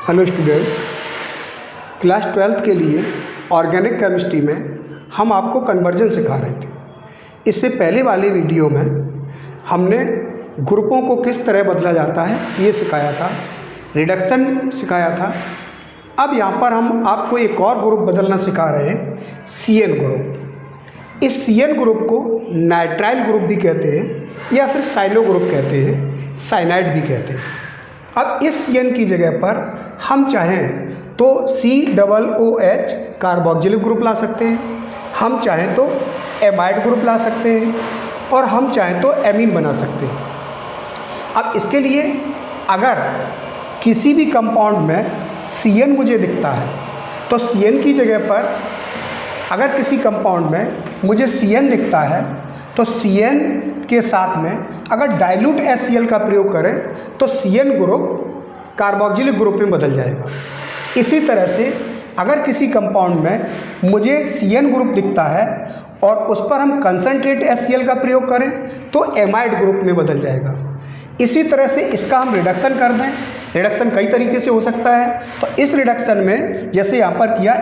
Hello student, class 12th के लिए organic chemistry में हम आपको कन्वर्जन सिखा रहे थे। इससे पहले वाले वीडियो में हमने ग्रुपों को किस तरह बदला जाता है ये सिखाया था, रिडक्शन सिखाया था। अब यहाँ पर हम आपको एक और ग्रुप बदलना सिखा रहे हैं, CN ग्रुप। इस CN ग्रुप को नाइट्राइल ग्रुप भी कहते हैं या फिर साइनो ग्रुप कहते हैं, साइनाइड भी कहते हैं। अब इस CN की जगह पर हम चाहें तो COOH कार्बोक्सिलिक ग्रुप ला सकते हैं, हम चाहें तो एमाइड ग्रुप ला सकते हैं और हम चाहें तो एमीन बना सकते हैं। अब इसके लिए अगर किसी भी कंपाउंड में CN मुझे दिखता है तो CN की जगह पर अगर किसी कंपाउंड में मुझे CN दिखता है तो CN के साथ में अगर डाइल्यूट HCl का प्रयोग करें तो CN ग्रुप कार्बोक्सिलिक ग्रुप में बदल जाएगा। इसी तरह से अगर किसी कंपाउंड में मुझे CN ग्रुप दिखता है और उस पर हम कंसनट्रेट HCl का प्रयोग करें तो एमाइड ग्रुप में बदल जाएगा। इसी तरह से इसका हम रिडक्शन कर दें, रिडक्शन कई तरीके से हो सकता है। तो इस रिडक्शन में जैसे यहाँ पर किया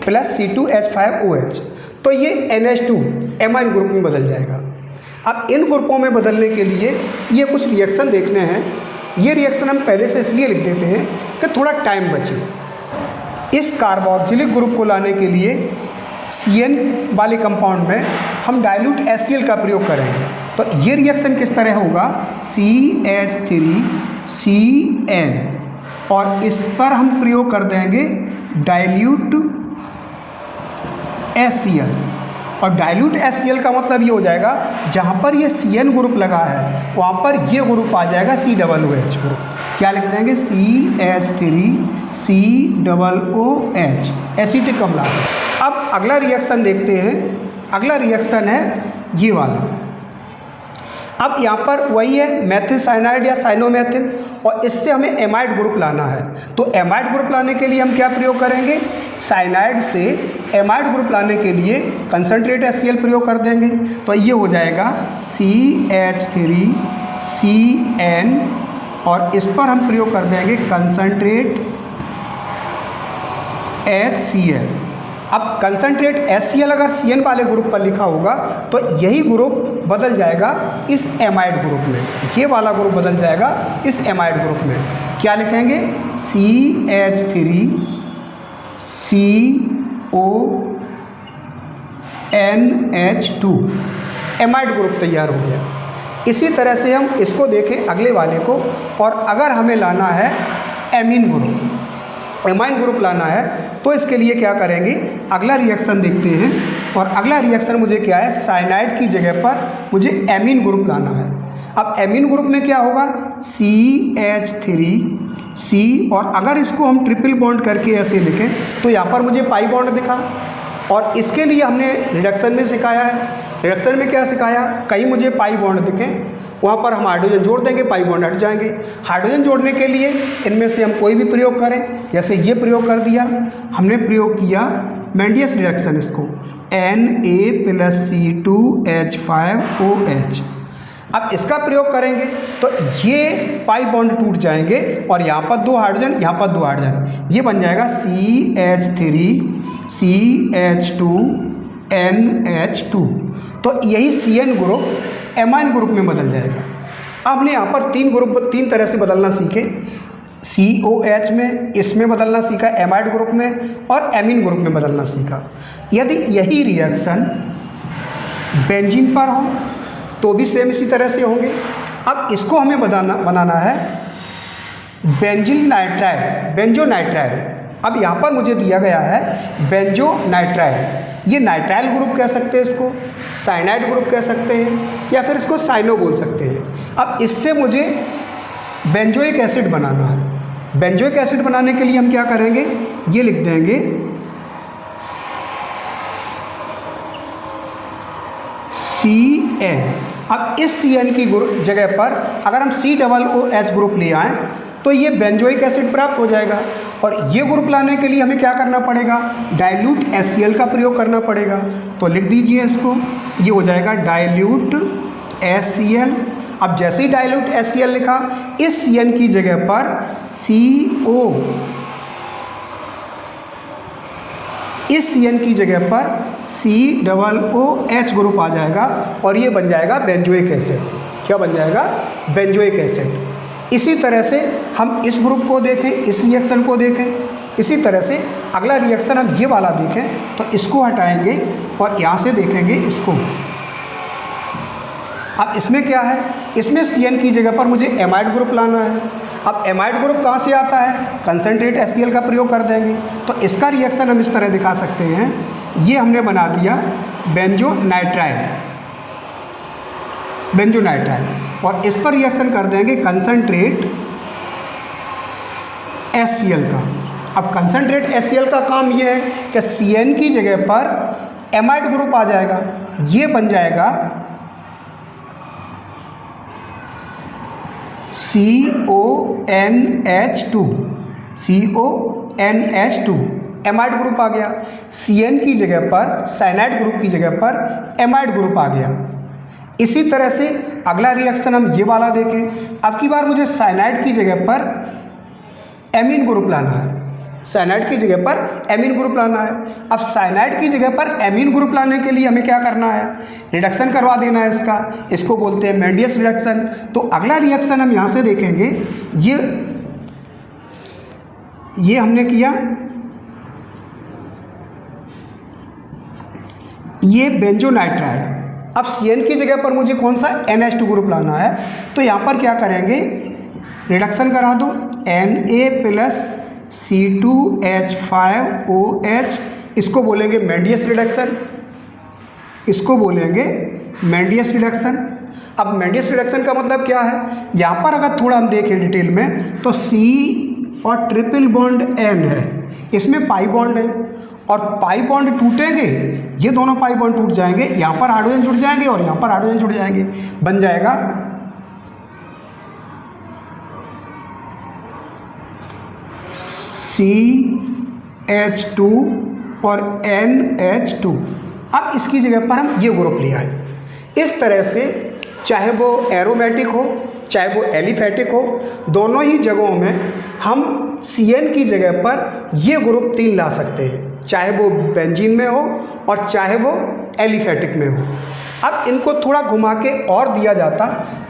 Na+C2H5OH तो ये NH2 एमाइन ग्रुप में बदल जाएगा। अब इन ग्रुपों में बदलने के लिए ये कुछ रिएक्शन देखने हैं। ये रिएक्शन हम पहले से इसलिए लिख देते हैं कि थोड़ा टाइम बचे। इस कार्बोक्सिलिक ग्रुप को लाने के लिए CN वाले कंपाउंड में हम डाइल्यूट HCl का प्रयोग करेंगे। तो ये रिएक्शन किस तरह होगा, CH3CN और इस पर हम प्रयोग कर देंगे डाइल्यूट HCl। और डाइल्यूट HCl का मतलब ये हो जाएगा जहाँ पर ये CN ग्रुप लगा है वहाँ पर ये ग्रुप आ जाएगा COOH ग्रुप। क्या लिख देंगे, CH3COOH एसिटिक अम्ल। अब अगला रिएक्शन देखते हैं। अगला रिएक्शन है ये वाला। अब यहाँ पर वही है मेथिल साइनाइड या साइनोमेथिल और इससे हमें एमाइड ग्रुप लाना है। तो एमाइड ग्रुप लाने के लिए हम क्या प्रयोग करेंगे, साइनाइड से एमाइड ग्रुप लाने के लिए कंसनट्रेट HCl प्रयोग कर देंगे। तो ये हो जाएगा CH3CN और इस पर हम प्रयोग कर देंगे कंसनट्रेट HCl। अब कंसनट्रेट HCl अगर CN वाले ग्रुप पर लिखा होगा तो यही ग्रुप बदल जाएगा इस एमाइड ग्रुप में, ये वाला ग्रुप बदल जाएगा इस एमाइड ग्रुप में। क्या लिखेंगे, CH3CONH2 एमाइड ग्रुप तैयार हो गया। इसी तरह से हम इसको देखें अगले वाले को। और अगर हमें लाना है एमीन ग्रुप, एमाइन ग्रुप लाना है तो इसके लिए क्या करेंगे, अगला रिएक्शन देखते हैं। और अगला रिएक्शन मुझे क्या है, साइनाइड की जगह पर मुझे एमीन ग्रुप लाना है। अब एमीन ग्रुप में क्या होगा, CH3C और अगर इसको हम ट्रिपल बॉन्ड करके ऐसे लिखें तो यहाँ पर मुझे पाई बॉन्ड दिखा। और इसके लिए हमने रिडक्शन में सिखाया है। रिडक्शन में क्या सिखाया, कहीं मुझे पाई बॉन्ड दिखें वहाँ पर हम हाइड्रोजन जोड़ देंगे, पाई बॉन्ड हट जाएंगे। हाइड्रोजन जोड़ने के लिए इनमें से हम कोई भी प्रयोग करें, जैसे ये प्रयोग कर दिया हमने, प्रयोग किया मेंडियस रिडक्शन, इसको Na+C2H5OH। अब इसका प्रयोग करेंगे तो ये पाई बॉन्ड टूट जाएंगे और यहाँ पर दो हाइड्रोजन, यहाँ पर दो हाइड्रोजन, ये बन जाएगा CH3CH2NH2। तो यही CN ग्रुप एमाइन ग्रुप में बदल जाएगा। आपने यहाँ पर तीन तरह से बदलना सीखे, COH में, इसमें बदलना सीखा एमाइड ग्रुप में और एमीन ग्रुप में बदलना सीखा। यदि यही रिएक्शन बेंजीन पर हो तो भी सेम इसी तरह से होंगे। अब इसको हमें बनाना है बेंजोनाइट्राइल। अब यहाँ पर मुझे दिया गया है बेंजोनाइट्राइल। ये नाइट्राइल ग्रुप कह सकते हैं, इसको साइनाइड ग्रुप कह सकते हैं या फिर इसको साइनो बोल सकते हैं। अब इससे मुझे बेंजोइक एसिड बनाना है। बेंजोइक एसिड बनाने के लिए हम क्या करेंगे, ये लिख देंगे CN। अब इस CN की जगह पर अगर हम COOH ग्रुप ले आएँ तो ये बेंजोइक एसिड प्राप्त हो जाएगा। और ये ग्रुप लाने के लिए हमें क्या करना पड़ेगा, डाइल्यूट HCl का प्रयोग करना पड़ेगा। तो लिख दीजिए इसको, ये हो जाएगा डाइल्यूट HCl। अब जैसे ही डाइल्यूट HCl लिखा, इस CN की जगह पर CO, इस CN की जगह पर COOH ग्रुप आ जाएगा और ये बन जाएगा बेंजोइक एसिड। क्या बन जाएगा? Benzoic acid. इसी तरह से हम इस ग्रुप को देखें, इस रिएक्शन को देखें। इसी तरह से अगला रिएक्शन हम ये वाला देखें, तो इसको हटाएंगे और यहाँ से देखेंगे इसको। अब इसमें क्या है? इसमें CN की जगह पर मुझे एमाइड ग्रुप लाना है। अब एमाइड ग्रुप कहाँ से आता है? कंसनट्रेट HCl का प्रयोग कर देंगे। तो इसका रिएक्शन हम इस तरह दिखा सकते हैं, ये हमने बना दिया बेंजोनाइट्राइल, और इस पर रिएक्शन कर देंगे कंसनट्रेट HCl का। अब कंसनट्रेट HCl का काम ये है कि CN की जगह पर एमाइड ग्रुप आ जाएगा, ये बन जाएगा CONH2, एमाइड ग्रुप आ गया। CN की जगह पर, साइनाइड ग्रुप की जगह पर एमाइड ग्रुप आ गया। इसी तरह से अगला रिएक्शन हम ये वाला देखें। अब की बार मुझे साइनाइड की जगह पर एमीन ग्रुप लाना है, साइनाइड की जगह पर एमीन ग्रुप लाना है। अब साइनाइड की जगह पर एमीन ग्रुप लाने के लिए हमें क्या करना है? रिडक्शन करवा देना है इसका, इसको बोलते हैं मेंडियस रिडक्शन। तो अगला रिएक्शन हम यहाँ से देखेंगे, ये हमने किया, ये बेंजोनाइट्राइल। अब CN की जगह पर मुझे कौन सा NH2 ग्रुप लाना है, तो यहाँ पर क्या करेंगे? रिडक्शन करा दो, Na+C2H5OH, इसको बोलेंगे मेंडियस रिडक्शन, इसको बोलेंगे मेंडियस रिडक्शन। अब मेंडियस रिडक्शन का मतलब क्या है? यहाँ पर अगर थोड़ा हम देखें डिटेल में, तो C और ट्रिपल बॉन्ड N है, इसमें पाई बॉन्ड है, और पाई बॉन्ड टूटेंगे, ये दोनों पाई बॉन्ड टूट जाएंगे, यहाँ पर हाइड्रोजन जुड़ जाएंगे और यहाँ पर हाइड्रोजन जुड़ जाएंगे, बन जाएगा CH2 और NH2। अब इसकी जगह पर हम ये ग्रुप ले आए। इस तरह से चाहे वो एरोमेटिक हो चाहे वो एलिफेटिक हो, दोनों ही जगहों में हम CN की जगह पर ये ग्रुप 3 ला सकते हैं, चाहे वो बेंजीन में हो और चाहे वो एलिफेटिक में हो। अब इनको थोड़ा घुमा के और दिया जाता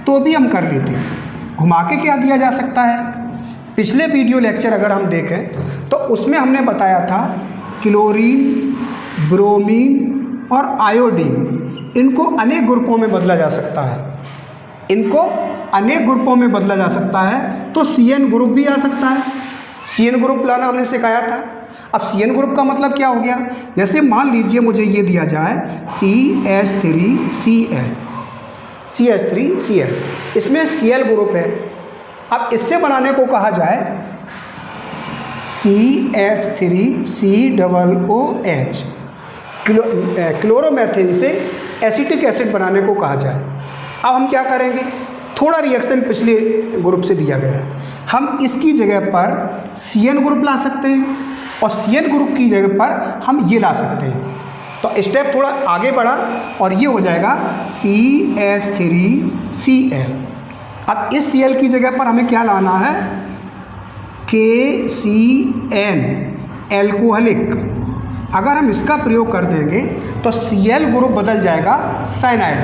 तो भी हम कर लेते हैं। घुमा के क्या दिया जा सकता है? पिछले वीडियो लेक्चर अगर हम देखें तो उसमें हमने बताया था क्लोरीन, ब्रोमीन और आयोडीन, इनको अनेक ग्रुपों में बदला जा सकता है, इनको अनेक ग्रुपों में बदला जा सकता है। तो CN ग्रुप भी आ सकता है, CN ग्रुप लाना हमने सिखाया था। अब CN ग्रुप का मतलब क्या हो गया? जैसे मान लीजिए मुझे ये दिया जाए CH3Cl, इसमें Cl ग्रुप है। अब इससे बनाने को कहा जाए CH3COOH, क्लोरोमेथेन से एसिटिक एसिड बनाने को कहा जाए। अब हम क्या करेंगे? थोड़ा रिएक्शन पिछले ग्रुप से दिया गया है, हम इसकी जगह पर CN ग्रुप ला सकते हैं और CN ग्रुप की जगह पर हम ये ला सकते हैं। तो स्टेप थोड़ा आगे बढ़ा और ये हो जाएगा CH3Cl। अब इस Cl की जगह पर हमें क्या लाना है? KCN, alcoholic. अगर हम इसका प्रयोग कर देंगे तो Cl ग्रुप बदल जाएगा साइनाइड,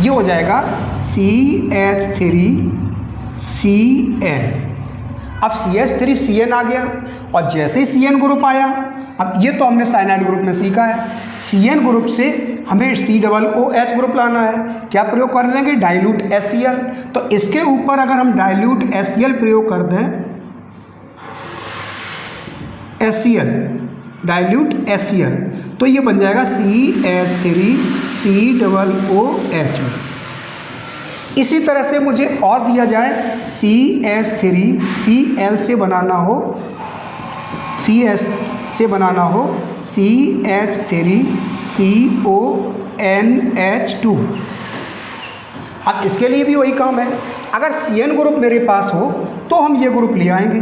ये हो जाएगा CH3Cl। अब CH3CN आ गया और जैसे ही CN ग्रुप आया, अब ये तो हमने साइनाइड ग्रुप में सीखा है, CN ग्रुप से हमें COOH ग्रुप लाना है। क्या प्रयोग कर देंगे? Dilute HCl। तो इसके ऊपर अगर हम डाइल्यूट HCl प्रयोग कर दें, डाइल्यूट HCl, तो ये बन जाएगा CH3COOH। इसी तरह से मुझे और दिया जाए CH3Cl से बनाना हो, CH3CONH2। अब इसके लिए भी वही काम है, अगर CN ग्रुप मेरे पास हो तो हम ये ग्रुप ले आएंगे।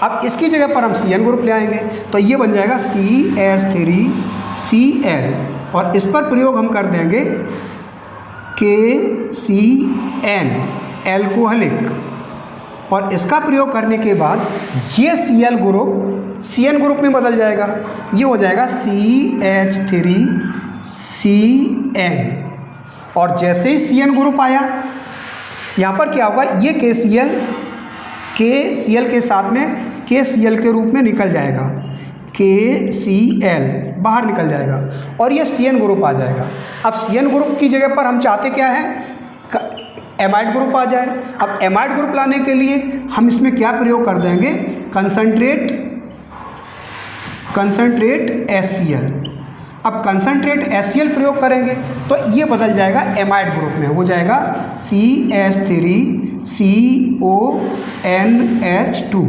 अब इसकी जगह पर हम CN ग्रुप ले आएंगे तो ये बन जाएगा CH3Cl और इस पर प्रयोग हम कर देंगे KCN एल्कोहलिक, और इसका प्रयोग करने के बाद ये Cl ग्रुप Cn ग्रुप में बदल जाएगा, ये हो जाएगा CH3CN। और जैसे ही Cn ग्रुप आया, यहाँ पर क्या होगा, ये KCl के साथ में KCl के रूप में निकल जाएगा, KCl बाहर निकल जाएगा और ये Cn ग्रुप आ जाएगा। अब Cn ग्रुप की जगह पर हम चाहते क्या है, एमाइड ग्रुप आ जाए। अब एमाइड ग्रुप लाने के लिए हम इसमें क्या प्रयोग कर देंगे, कंसंट्रेट HCl। अब कंसंट्रेट HCl प्रयोग करेंगे तो ये बदल जाएगा एमाइड ग्रुप में, हो जाएगा CH3CONH2,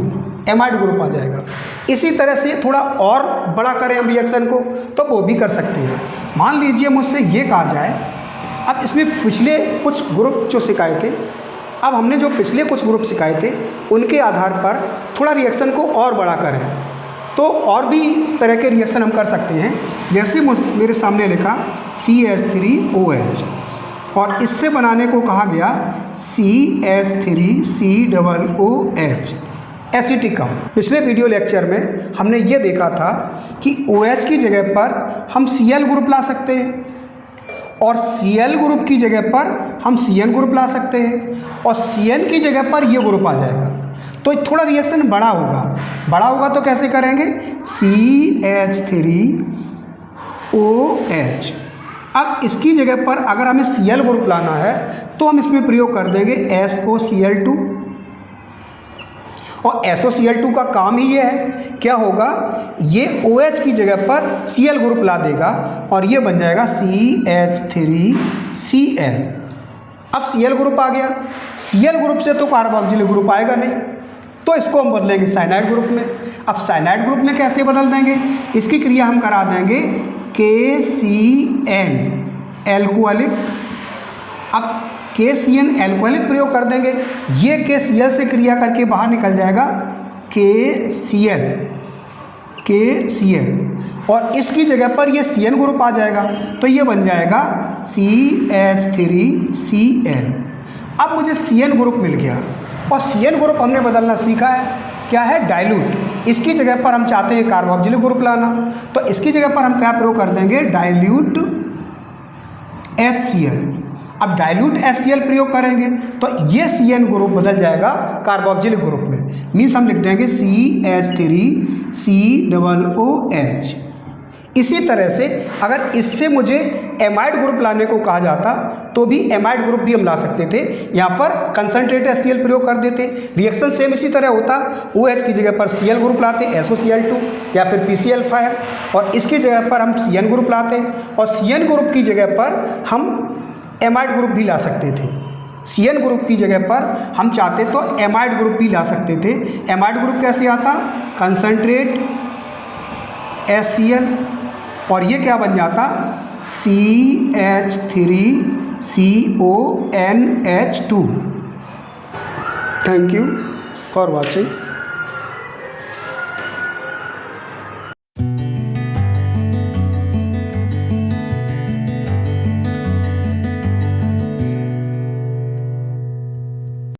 एमाइड ग्रुप आ जाएगा। इसी तरह से थोड़ा और बड़ा करें हम रिएक्शन को तो वो भी कर सकते हैं। मान लीजिए मुझसे ये कहा जाए, अब इसमें पिछले कुछ ग्रुप जो सिखाए थे, अब हमने जो पिछले कुछ ग्रुप सिखाए थे उनके आधार पर थोड़ा रिएक्शन को और बड़ा करें तो और भी तरह के रिएक्शन हम कर सकते हैं। जैसे मेरे सामने लिखा CH3OH और इससे बनाने को कहा गया CH3COOH एसिटिक अम्ल। पिछले वीडियो लेक्चर में हमने ये देखा था कि OH की जगह पर हम Cl ग्रुप ला सकते हैं और Cl ग्रुप की जगह पर हम Cn ग्रुप ला सकते हैं और Cn की जगह पर ये ग्रुप आ जाएगा, तो थोड़ा रिएक्शन बड़ा होगा तो कैसे करेंगे, CH3OH। अब इसकी जगह पर अगर हमें Cl ग्रुप लाना है तो हम इसमें प्रयोग कर देंगे SOCl2 और SOCl2 का काम ही ये है, क्या होगा, ये OH की जगह पर Cl ग्रुप ला देगा और ये बन जाएगा CH3Cl। अब Cl ग्रुप आ गया, Cl ग्रुप से तो कार्बोक्सिलिक ग्रुप आएगा नहीं, तो इसको हम बदलेंगे साइनाइड ग्रुप में। अब साइनाइड ग्रुप में कैसे बदल देंगे, इसकी क्रिया हम करा देंगे KCN एल्कोहलिक। अब KCN एल्कोहलिक प्रयोग कर देंगे, ये KCl से क्रिया करके बाहर निकल जाएगा KCl और इसकी जगह पर ये Cn ग्रुप आ जाएगा तो ये बन जाएगा CH3Cl। अब मुझे Cn ग्रुप मिल गया और Cn ग्रुप हमने बदलना सीखा है, क्या है, डाइल्यूट। इसकी जगह पर हम चाहते हैं कार्बोक्सिलिक ग्रुप लाना, तो इसकी जगह पर हम क्या प्रयोग कर देंगे, डाइल्यूट HCl। अब डाइल्यूट HCl प्रयोग करेंगे तो ये Cn ग्रुप बदल जाएगा कार्बोक्सिलिक ग्रुप में, मीन्स हम लिख देंगे CH3COOH। इसी तरह से अगर इससे मुझे एमाइड ग्रुप लाने को कहा जाता तो भी एमाइड ग्रुप भी हम ला सकते थे, यहाँ पर कंसंट्रेट HCl प्रयोग कर देते, रिएक्शन सेम इसी तरह होता, OH की जगह पर Cl ग्रुप लाते SOCl2 या फिर PCl5 और इसकी जगह पर हम Cn ग्रुप लाते और Cn ग्रुप की जगह पर हम एमाइड ग्रुप भी ला सकते थे। Cn ग्रुप की जगह पर हम चाहते तो एमाइड ग्रुप भी ला सकते थे। एमाइड ग्रुप कैसे आता, कंसंट्रेट HCl और ये क्या बन जाता, CH3CONH2। Thank you for watching.